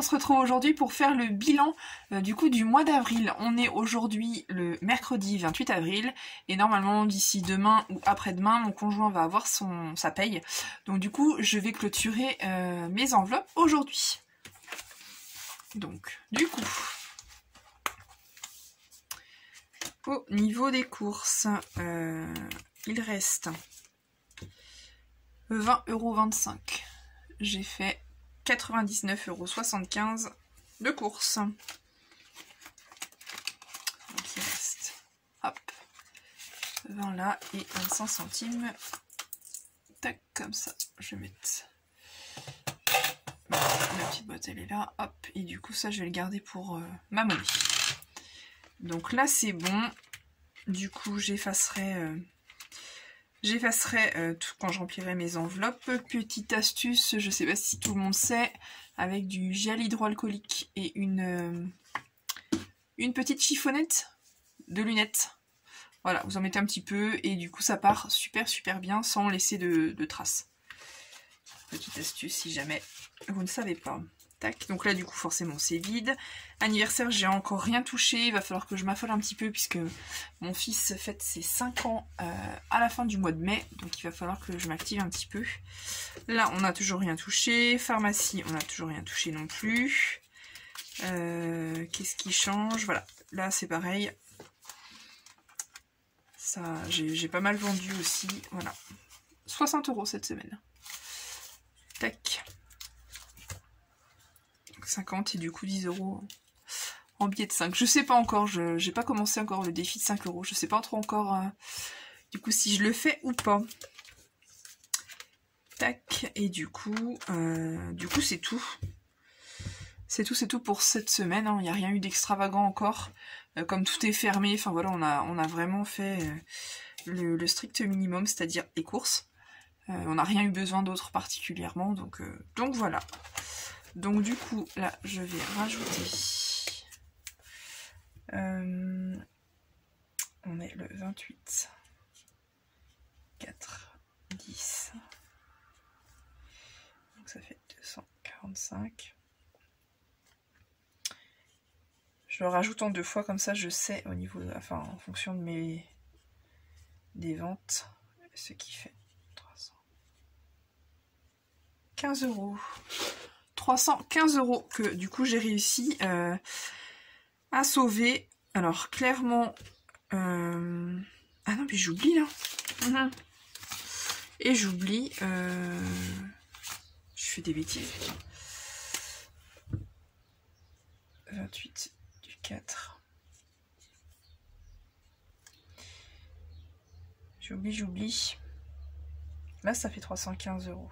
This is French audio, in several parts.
se retrouve aujourd'hui pour faire le bilan du coup du mois d'avril. On est aujourd'hui le mercredi 28 avril et normalement d'ici demain ou après-demain mon conjoint va avoir sa paye. Donc du coup je vais clôturer mes enveloppes aujourd'hui. Donc du coup au niveau des courses, il reste 20,25 €. J'ai fait 99,75 € de courses. Donc il reste hop 20 là et 25 centimes. Tac, comme ça. Je vais mettre la petite boîte, elle est là. Hop, et du coup ça je vais le garder pour ma monnaie. Donc là c'est bon. Du coup j'effacerai tout quand je remplirai mes enveloppes. Petite astuce, je sais pas si tout le monde sait, avec du gel hydroalcoolique et une petite chiffonnette de lunettes. Voilà, vous en mettez un petit peu et du coup ça part super bien sans laisser de traces. Petite astuce si jamais vous ne savez pas. Tac, donc là du coup forcément c'est vide. Anniversaire, j'ai encore rien touché, il va falloir que je m'affole un petit peu puisque mon fils fête ses 5 ans à la fin du mois de mai, donc il va falloir que je m'active un petit peu. Là on n'a toujours rien touché, pharmacie on n'a toujours rien touché non plus. Qu'est-ce qui change? Voilà, là c'est pareil. Ça, j'ai pas mal vendu aussi, voilà. 60 € cette semaine. Tac. 50 et du coup 10 € en billets de 5. Je sais pas encore, j'ai pas commencé encore le défi de 5 €. Je sais pas trop encore du coup si je le fais ou pas. Tac, et du coup c'est tout. C'est tout pour cette semaine, hein. Il n'y a rien eu d'extravagant encore. Comme tout est fermé, enfin voilà, on a vraiment fait le strict minimum, c'est-à-dire les courses. On n'a rien eu besoin d'autre particulièrement, donc voilà. Donc du coup, là, je vais rajouter... on est le 28, 4, 10. Donc ça fait 245. Je le rajoute en 2 fois, comme ça je sais au niveau, enfin en fonction de des ventes, ce qui fait 315 €. 315 € que du coup j'ai réussi à sauver. Alors clairement ah non mais j'oublie là. Et j'oublie je fais des bêtises. 28 du 4. J'oublie. Là ça fait 315 €.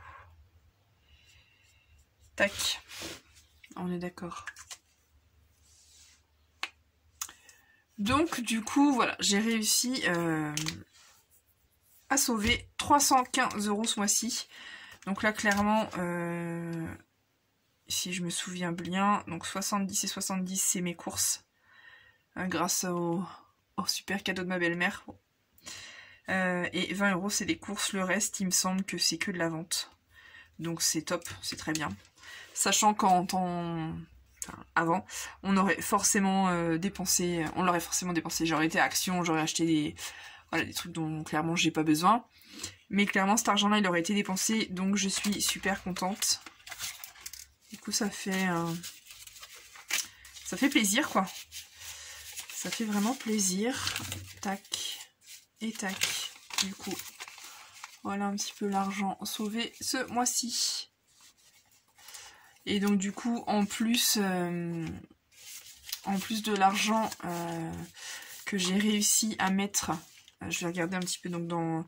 Tac, on est d'accord. Donc du coup voilà, j'ai réussi à sauver 315 € ce mois-ci. Donc là clairement, si je me souviens bien, donc 70 et 70 c'est mes courses, grâce au super cadeau de ma belle-mère. Et 20 € c'est des courses, le reste il me semble que c'est que de la vente. Donc c'est top, c'est très bien. Sachant avant, on aurait forcément dépensé, j'aurais été à Action, j'aurais acheté des trucs dont clairement j'ai pas besoin. Mais clairement cet argent-là il aurait été dépensé, donc je suis super contente. Du coup ça fait plaisir quoi. Ça fait vraiment plaisir. Tac et tac. Du coup, voilà un petit peu l'argent sauvé ce mois-ci. Et donc du coup, en plus de l'argent que j'ai réussi à mettre, je vais regarder un petit peu donc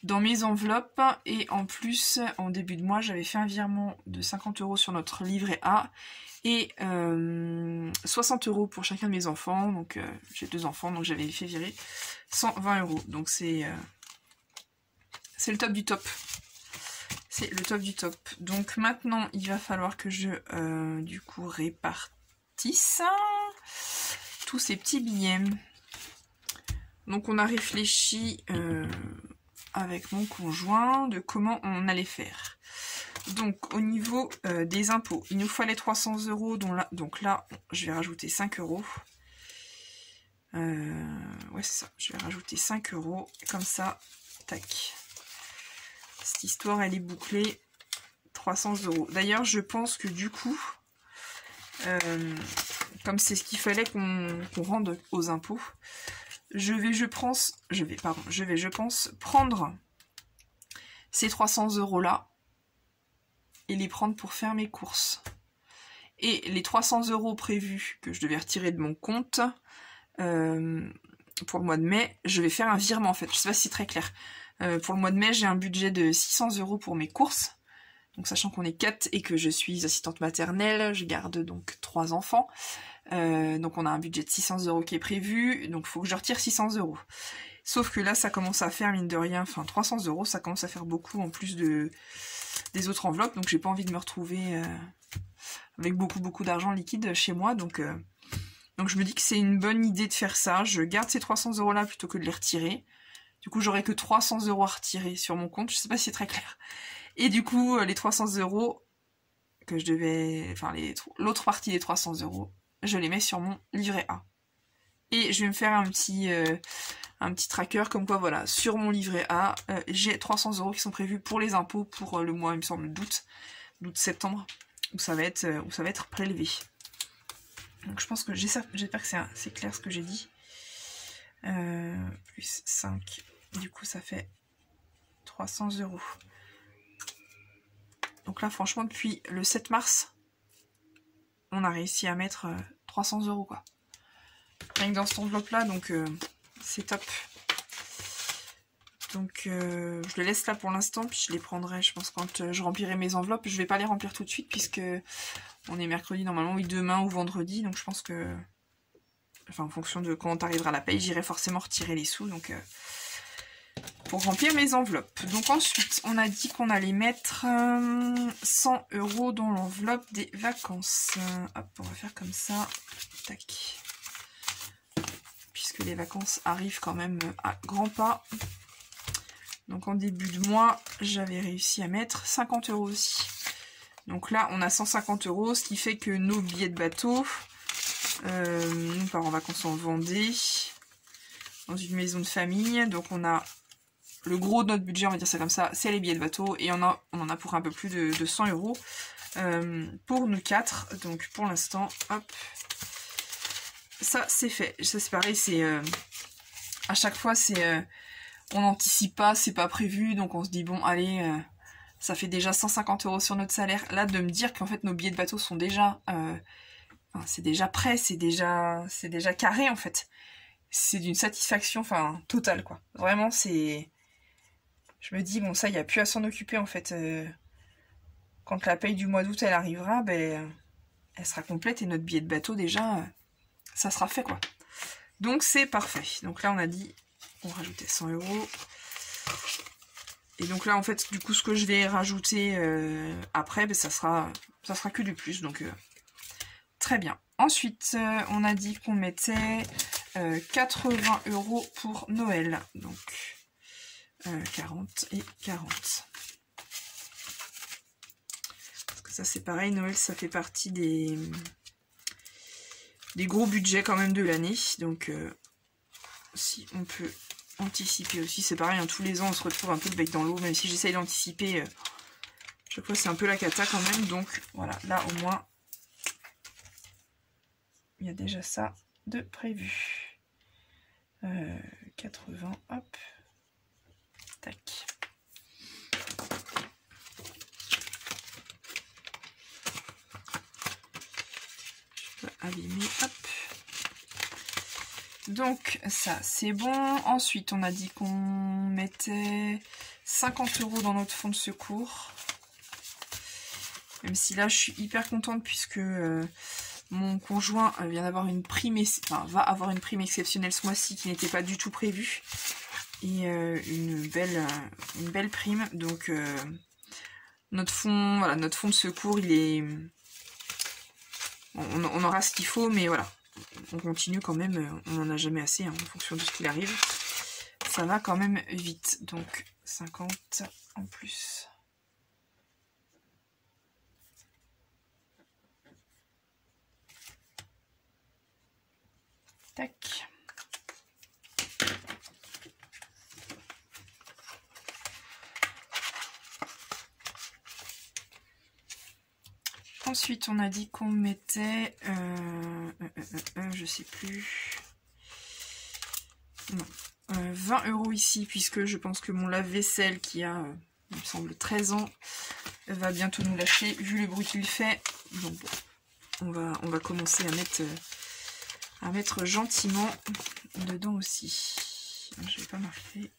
dans mes enveloppes, et en plus en début de mois j'avais fait un virement de 50 € sur notre livret A et 60 € pour chacun de mes enfants. Donc j'ai 2 enfants, donc j'avais fait virer 120 €. Donc c'est le top du top. C'est le top du top. Donc maintenant, il va falloir que je, du coup, répartisse tous ces petits billets. Donc on a réfléchi avec mon conjoint de comment on allait faire. Donc au niveau des impôts, il nous fallait 300 €, donc là je vais rajouter 5 €. Ouais c'est ça, je vais rajouter 5 €, comme ça, tac. Cette histoire elle est bouclée, 300 €. D'ailleurs je pense que du coup, comme c'est ce qu'il fallait qu'on rende aux impôts, je vais je pense prendre ces 300 € là et les prendre pour faire mes courses. Et les 300 € prévus que je devais retirer de mon compte pour le mois de mai, je vais faire un virement en fait. Je sais pas si c'est très clair. Pour le mois de mai, j'ai un budget de 600 € pour mes courses. Donc sachant qu'on est 4 et que je suis assistante maternelle, je garde donc 3 enfants. Donc on a un budget de 600 € qui est prévu, donc il faut que je retire 600 €. Sauf que là ça commence à faire mine de rien, enfin 300 € ça commence à faire beaucoup en plus des autres enveloppes, donc j'ai pas envie de me retrouver avec beaucoup d'argent liquide chez moi, donc je me dis que c'est une bonne idée de faire ça. Je garde ces 300 € là plutôt que de les retirer. Du coup j'aurai que 300 € à retirer sur mon compte, je sais pas si c'est très clair. Et du coup les 300 € que je devais, enfin l'autre partie des 300 €, je les mets sur mon livret A. Et je vais me faire un petit tracker comme quoi voilà, sur mon livret A, j'ai 300 € qui sont prévus pour les impôts pour le mois, il me semble, d'août-septembre, où ça va être prélevé. Donc je pense que j'espère que c'est clair ce que j'ai dit. Plus 5, du coup ça fait 300 €. Donc là franchement depuis le 7 mars, on a réussi à mettre 300 € quoi. Rien que dans cette enveloppe là, donc c'est top. Donc je les laisse là pour l'instant, puis je les prendrai, je pense, quand je remplirai mes enveloppes. Je vais pas les remplir tout de suite, puisque on est mercredi normalement, oui, demain ou vendredi, donc je pense que, enfin en fonction de quand arrivera la paye, j'irai forcément retirer les sous, donc pour remplir mes enveloppes. Donc ensuite, on a dit qu'on allait mettre 100 € dans l'enveloppe des vacances. Hop, on va faire comme ça, tac. Puisque les vacances arrivent quand même à grands pas. Donc en début de mois, j'avais réussi à mettre 50 € aussi. Donc là, on a 150 €, ce qui fait que nos billets de bateau, on part en vacances en Vendée, dans une maison de famille. Donc on a le gros de notre budget, on va dire ça comme ça, c'est les billets de bateau. Et on en a pour un peu plus de 100 € pour nous 4. Donc pour l'instant, hop, ça c'est fait. Ça c'est pareil, c'est à chaque fois c'est... on n'anticipe pas, c'est pas prévu, donc on se dit bon allez, ça fait déjà 150 € sur notre salaire. Là de me dire qu'en fait nos billets de bateau sont déjà, c'est déjà prêt, c'est déjà carré en fait. C'est d'une satisfaction, enfin totale quoi. Vraiment c'est, je me dis bon ça il y a plus à s'en occuper en fait. Quand la paye du mois d'août elle arrivera, ben elle sera complète et notre billet de bateau déjà, ça sera fait quoi. Donc c'est parfait. Donc là on a dit on rajoutait 100 €. Et donc là, en fait, du coup, ce que je vais rajouter après, ben, ça sera que du plus. Donc, très bien. Ensuite, on a dit qu'on mettait 80 € pour Noël. Donc, 40 et 40. Parce que ça, c'est pareil. Noël, ça fait partie des gros budgets quand même de l'année. Donc, si on peut anticiper aussi, c'est pareil, hein, tous les ans on se retrouve un peu le bec dans l'eau, même si j'essaye d'anticiper, chaque fois c'est un peu la cata quand même, donc voilà, là au moins il y a déjà ça de prévu. 80, hop, tac. Je peux abîmer, hop. Donc ça c'est bon. Ensuite on a dit qu'on mettait 50 € dans notre fonds de secours. Même si là je suis hyper contente puisque mon conjoint vient d'avoir une prime, va avoir une prime exceptionnelle ce mois-ci qui n'était pas du tout prévue. Et une belle prime. Donc notre fonds de secours il est... on aura ce qu'il faut, mais voilà. On continue quand même, on n'en a jamais assez hein, en fonction de ce qu'il arrive. Ça va quand même vite. Donc 50 en plus. Tac. Ensuite, on a dit qu'on mettait, je sais plus, non, 20 € ici, puisque je pense que mon lave-vaisselle qui a, il me semble, 13 ans, va bientôt nous lâcher, vu le bruit qu'il fait. Donc bon, on va commencer à mettre gentiment dedans aussi. Je vais pas marquer.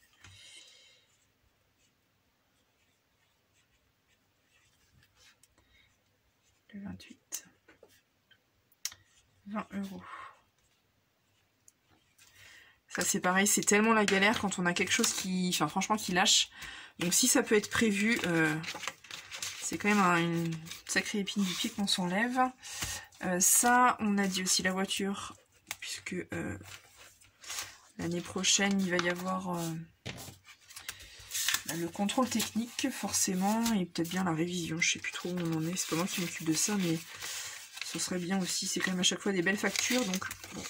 Le 28. 20 €. Ça c'est pareil, c'est tellement la galère quand on a quelque chose qui, enfin franchement, qui lâche. Donc si ça peut être prévu, c'est quand même une sacrée épine du pied qu'on s'enlève. Ça, on a dit aussi la voiture, puisque l'année prochaine, il va y avoir le contrôle technique, forcément, et peut-être bien la révision. Je sais plus trop où on en est, c'est pas moi qui m'occupe de ça, mais ce serait bien aussi. C'est quand même à chaque fois des belles factures, donc bon.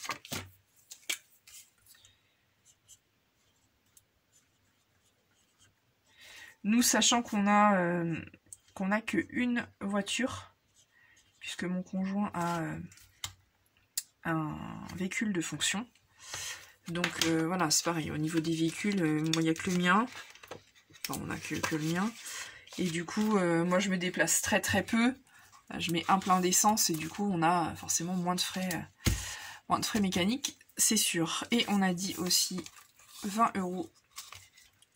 Nous, sachant qu'on a qu'une voiture, puisque mon conjoint a un véhicule de fonction. Donc voilà, c'est pareil, au niveau des véhicules, moi il n'y a que le mien. Enfin, on n'a que le mien. Et du coup, moi je me déplace très très peu. Je mets un plein d'essence et du coup on a forcément moins de frais mécaniques, c'est sûr. Et on a dit aussi 20 €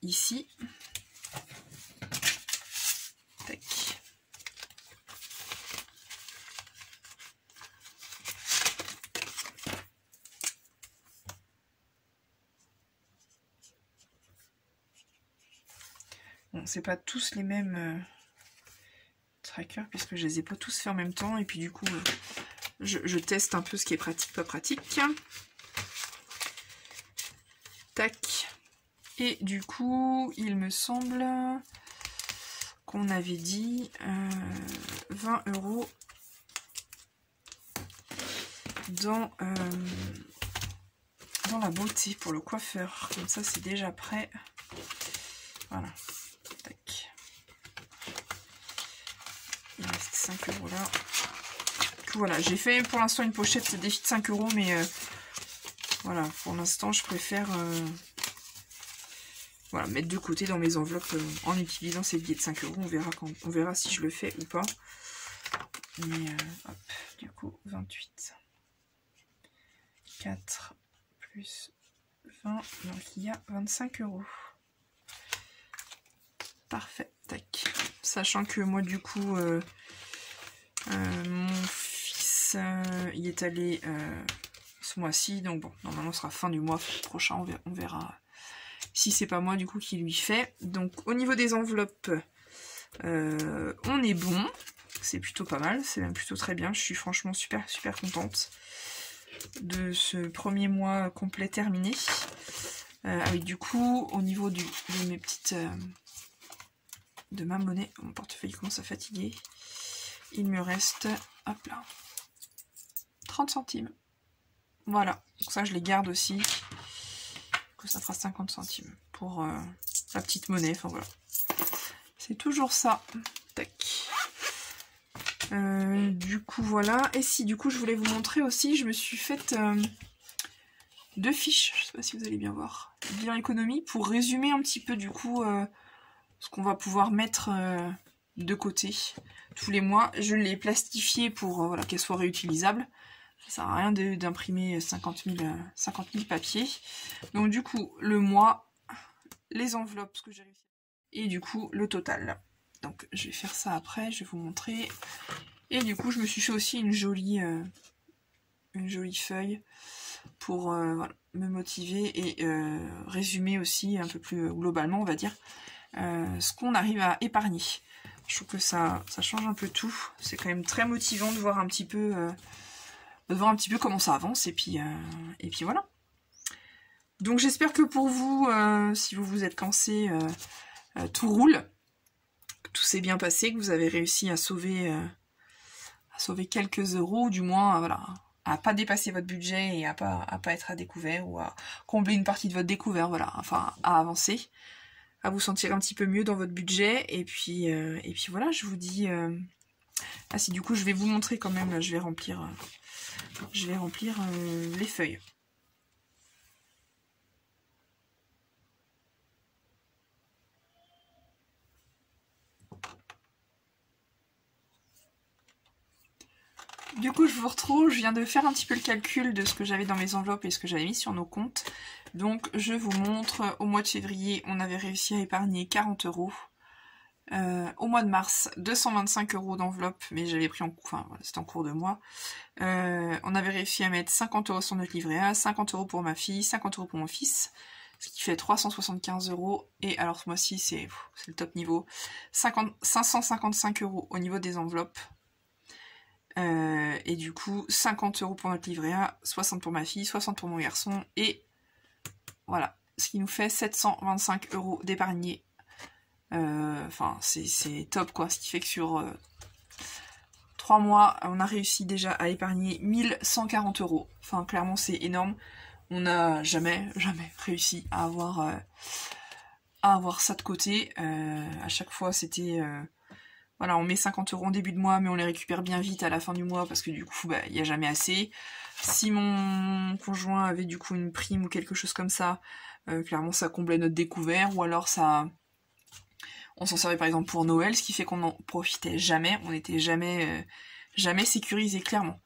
ici. Tac. Bon, c'est pas tous les mêmes trackers puisque je les ai pas tous fait en même temps et puis du coup je teste un peu ce qui est pratique, pas pratique. Tac. Et du coup, il me semble qu'on avait dit 20 € dans la beauté pour le coiffeur. Comme ça, c'est déjà prêt. Voilà. Tac. Il reste 5 € là. Du coup, voilà, j'ai fait pour l'instant une pochette défi de 5 €, mais voilà, pour l'instant, je préfère voilà, mettre de côté dans mes enveloppes en utilisant ces billets de 5 €. On verra si je le fais ou pas. Mais hop, du coup, 28. 4 plus 20, donc il y a 25 €. Parfait, tac. Sachant que moi, du coup, mon fils, il est allé ce mois-ci, donc bon, normalement, ce sera fin du mois prochain, on verra si c'est pas moi, du coup, qui lui fait. Donc, au niveau des enveloppes, on est bon. C'est plutôt pas mal, c'est même plutôt très bien. Je suis franchement super, super contente de ce premier mois complet terminé. Avec du coup, au niveau de mes petites... de ma monnaie, mon portefeuille commence à fatiguer. Il me reste, hop là, 30 centimes. Voilà, donc ça je les garde aussi. Donc ça fera 50 centimes pour la petite monnaie. Enfin voilà, c'est toujours ça. Tac. Du coup voilà. Et si du coup je voulais vous montrer aussi, je me suis faite 2 fiches. Je sais pas si vous allez bien voir. Bilan économie pour résumer un petit peu du coup ce qu'on va pouvoir mettre de côté tous les mois. Je l'ai plastifié pour voilà, qu'elle soit réutilisable. Ça sert à rien d'imprimer 50 000 papiers. Donc du coup, le mois, les enveloppes, ce que j'ai réussi. Et du coup, le total. Donc je vais faire ça après, je vais vous montrer. Et du coup, je me suis fait aussi une jolie feuille pour voilà, me motiver et résumer aussi un peu plus globalement, on va dire, ce qu'on arrive à épargner. Je trouve que ça change un peu tout. C'est quand même très motivant de voir un petit peu, comment ça avance. Et puis voilà. Donc j'espère que pour vous, si vous vous êtes cansé, tout roule, que tout s'est bien passé, que vous avez réussi à sauver quelques euros, ou du moins voilà, à pas dépasser votre budget et à pas être à découvert ou à combler une partie de votre découvert, voilà, enfin à avancer, à vous sentir un petit peu mieux dans votre budget, et puis voilà, je vous dis... Ah si, du coup je vais vous montrer quand même, je vais remplir les feuilles. Du coup, je vous retrouve, je viens de faire un petit peu le calcul de ce que j'avais dans mes enveloppes et ce que j'avais mis sur nos comptes. Donc, je vous montre, au mois de février, on avait réussi à épargner 40 €. Au mois de mars, 225 € d'enveloppe, mais j'avais pris enfin, c'était en cours de mois. On avait réussi à mettre 50 € sur notre livret A, 50 € pour ma fille, 50 € pour mon fils, ce qui fait 375 €. Et alors ce mois-ci, c'est le top niveau. 555 € au niveau des enveloppes. Et du coup, 50 € pour notre livret A, 60 pour ma fille, 60 pour mon garçon, et voilà, ce qui nous fait 725 € d'épargnés. Enfin, c'est top quoi, ce qui fait que sur 3 mois, on a réussi déjà à épargner 1140 €. Enfin, clairement, c'est énorme. On n'a jamais réussi à avoir ça de côté. À chaque fois, c'était... Voilà, on met 50 € en début de mois, mais on les récupère bien vite à la fin du mois, parce que du coup, il n'y a jamais assez. Si mon conjoint avait du coup une prime ou quelque chose comme ça, clairement ça comblait notre découvert, ou alors ça... On s'en servait par exemple pour Noël, ce qui fait qu'on n'en profitait jamais, on n'était jamais sécurisé, clairement.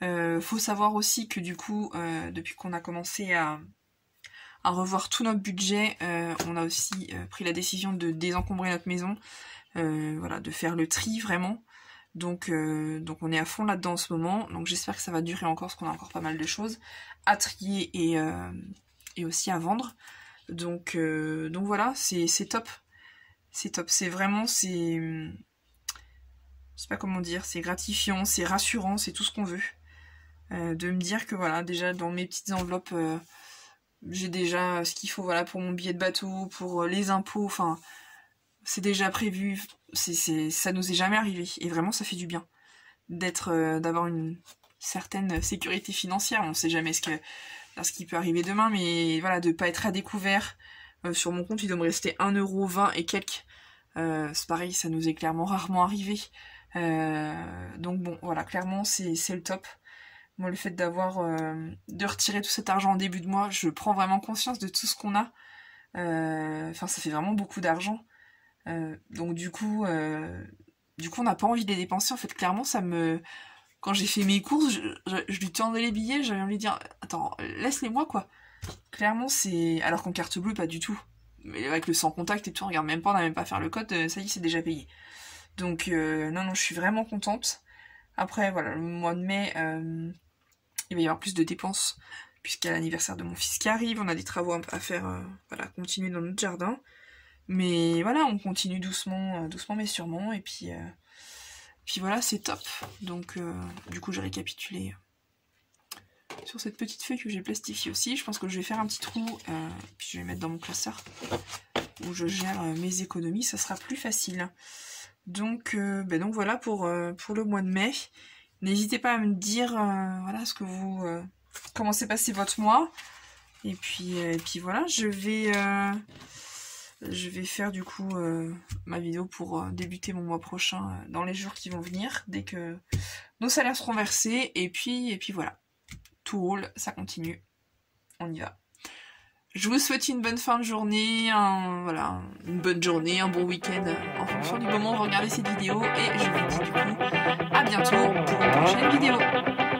Faut savoir aussi que du coup, depuis qu'on a commencé à revoir tout notre budget, on a aussi pris la décision de désencombrer notre maison. Voilà, de faire le tri vraiment. Donc on est à fond là-dedans en ce moment. Donc j'espère que ça va durer encore, parce qu'on a encore pas mal de choses à trier et aussi à vendre. Donc voilà, c'est top. C'est top. C'est vraiment, je sais pas comment dire, c'est gratifiant, c'est rassurant, c'est tout ce qu'on veut. De me dire que voilà, déjà dans mes petites enveloppes, j'ai déjà ce qu'il faut, voilà, pour mon billet de bateau, pour les impôts, enfin... C'est déjà prévu, ça nous est jamais arrivé, et vraiment ça fait du bien d'avoir une certaine sécurité financière. On sait jamais ce qui peut arriver demain, mais voilà, de pas être à découvert. Sur mon compte, il doit me rester 1,20 € et quelques. C'est pareil, ça nous est clairement rarement arrivé. Donc bon, voilà, clairement c'est le top. Moi, le fait de retirer tout cet argent en début de mois, je prends vraiment conscience de tout ce qu'on a. Enfin, ça fait vraiment beaucoup d'argent. Donc du coup, on n'a pas envie de les dépenser. En fait, clairement, quand j'ai fait mes courses, je lui tendais les billets, j'avais envie de dire, attends, laisse-les-moi, quoi. Clairement, c'est... Alors qu'en carte bleue, pas du tout. Mais avec le sans contact et tout, on regarde même pas, on n'a même pas à faire le code, ça y est, c'est déjà payé. Donc, non, je suis vraiment contente. Après, voilà, le mois de mai, il va y avoir plus de dépenses, puisqu'il y a l'anniversaire de mon fils qui arrive, on a des travaux à faire, voilà, continuer dans notre jardin. Mais voilà, on continue doucement mais sûrement, et puis voilà, c'est top. Donc du coup, j'ai récapitulé sur cette petite feuille que j'ai plastifiée aussi. Je pense que je vais faire un petit trou, puis je vais mettre dans mon classeur où je gère mes économies, ça sera plus facile. Donc voilà pour le mois de mai. N'hésitez pas à me dire voilà comment s'est passé votre mois. Et puis voilà, je vais faire du coup ma vidéo pour débuter mon mois prochain dans les jours qui vont venir, dès que nos salaires seront versés, et puis voilà. Tout roule, ça continue. On y va. Je vous souhaite une bonne fin de journée, une bonne journée, un bon week-end en fonction du moment où vous regardez cette vidéo, et je vous dis du coup à bientôt pour une prochaine vidéo.